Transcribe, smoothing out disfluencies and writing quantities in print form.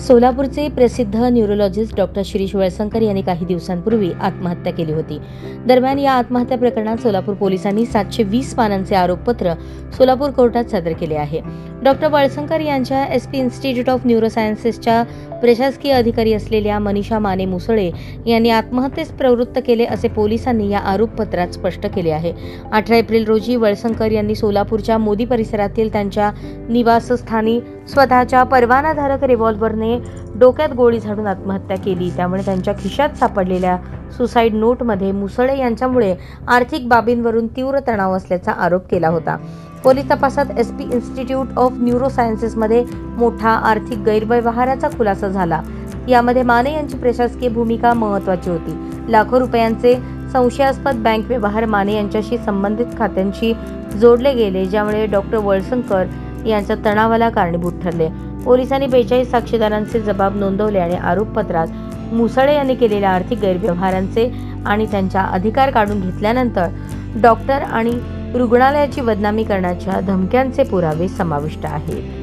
सोलापूरचे प्रसिद्ध neurologist doctor Shirish Walsankar यांनी काही दिवसांपूर्वी आत्महत्या केली होती. दरम्यान या आत्महत्या प्रकरणात सोलापूर पोलिसांनी 720 पानांचे आरोपपत्र सोलापूर कोर्टात सादर केले आहे. डॉक्टर वळसंकर यांच्या एसपी इन्स्टिट्यूट ऑफ न्यूरोसायन्सेसच्या प्रशासकीय अधिकारी असलेल्या मनीषा माने मुसळे यांनी आत्महत्येस प्रवृत्त केले असे पोलिसांनी या आरोपपत्रात स्पष्ट केले आहे. 18 एप्रिल रोजी वळसंकर यांनी सोलापूरच्या मोदी परिसरातील त्यांच्या निवासस्थानी स्वतःच्या परवानाधारक रिव्हॉल्व्हरने डोक्यात गोळी झाडून आत्महत्या केली. त्यामुळे त्यांच्या खिशात सापडलेल्या सुसाईड नोटमध्ये मुसळे यांच्यामुळे आर्थिक बाबींवरून तीव्र तणाव असल्याचा आरोप केला होता. पोलीस तपासात एसपी इन्स्टिट्यूट ऑफ न्यूरोसायन्सेसमध्ये मोठा आर्थिक गैरव्यवहाराचा खुलासा झाला. यामध्ये माने यांची प्रशासकीय भूमिका महत्त्वाची होती. लाखो रुपयांचे संशयास्पद बँक व्यवहार माने यांच्याशी संबंधित खात्यांशी जोडले गेले, ज्यामुळे डॉक्टर वळसंकर यांच्या तणावाला कारणीभूत ठरले. पोलिसांनी 42 साक्षीदारांचे जबाब नोंदवले आणि आरोपपत्रात मुसळे यांनी केलेल्या आर्थिक गैरव्यवहारांचे आणि त्यांचा अधिकार काढून घेतल्यानंतर डॉक्टर आणि रुग्णालयाची बदनामी करण्याच्या धमक्यांचे पुरावे समाविष्ट आहेत.